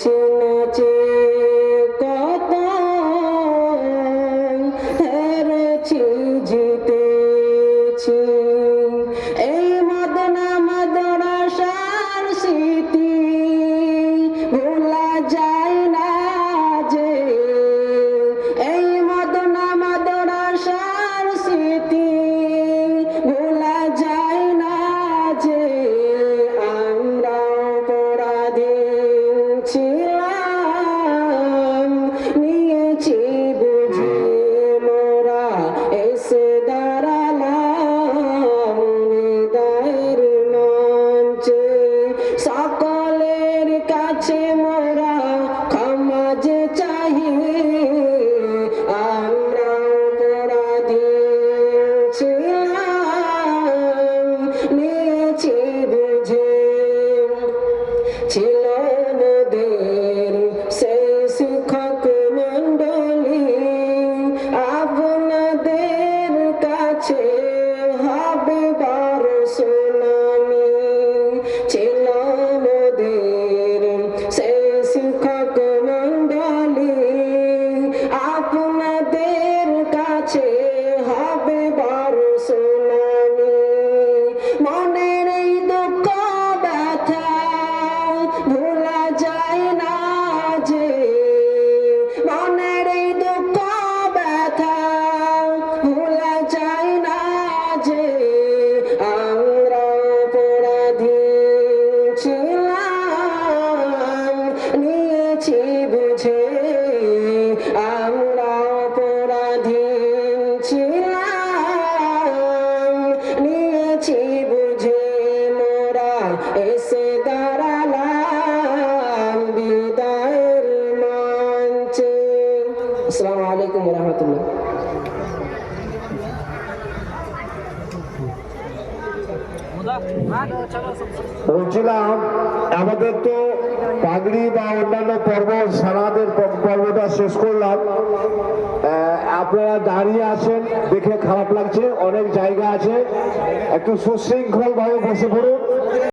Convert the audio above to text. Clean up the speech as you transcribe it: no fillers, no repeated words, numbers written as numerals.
নেচে নেচে কত হেরেছি জিতেছি, এই মদনা মাদ্রাসার স্মৃতি ভোলা যায় না যে, এই মদনা মাদ্রাসার স্মৃতি ভোলা যায় না যে, আমরা অপরাধী ছিলাম নিয়েছি বুঝে মোরা এসে দাঁড়ালাম হৃদয়ের মঞ্চে, সকলের কাছে মোরা ক্ষমা যে চাহি, আমরা অপরাধী ছিলাম নিয়েছি বুঝে। ছিল নদের সেই শিক্ষক মণ্ডলী, আপনাদের কাছে হবে বড় সুনামি, ছিল নদের সেই শিক্ষক মণ্ডলী, আপনাদের কাছে হবে বড় সুনামি, মনের এই দুঃখ ব্যথা ভোলা যায় না যে, মনের এই দুঃখ ব্যথা ভোলা যায় না যে, আমরা অপরাধী ছিলাম নিয়েছি বুঝে, আমরা অপরাধী ছিলাম নিয়েছি বুঝে মোরা এসে দাঁড়ালাম বিদায়ের মঞ্চে। আসসালামু আলাইকুম ওয়া রাহমাতুল্লাহ। বলছিলাম আমাদের তো পাগড়ি বা অন্যান্য পর্ব সারাদের পর্বটা শেষ করলাম, আপনারা দাঁড়িয়ে আছেন দেখে খারাপ লাগছে, অনেক জায়গা আছে, একটু সুশৃঙ্খল ভাবে বসে পড়ুন।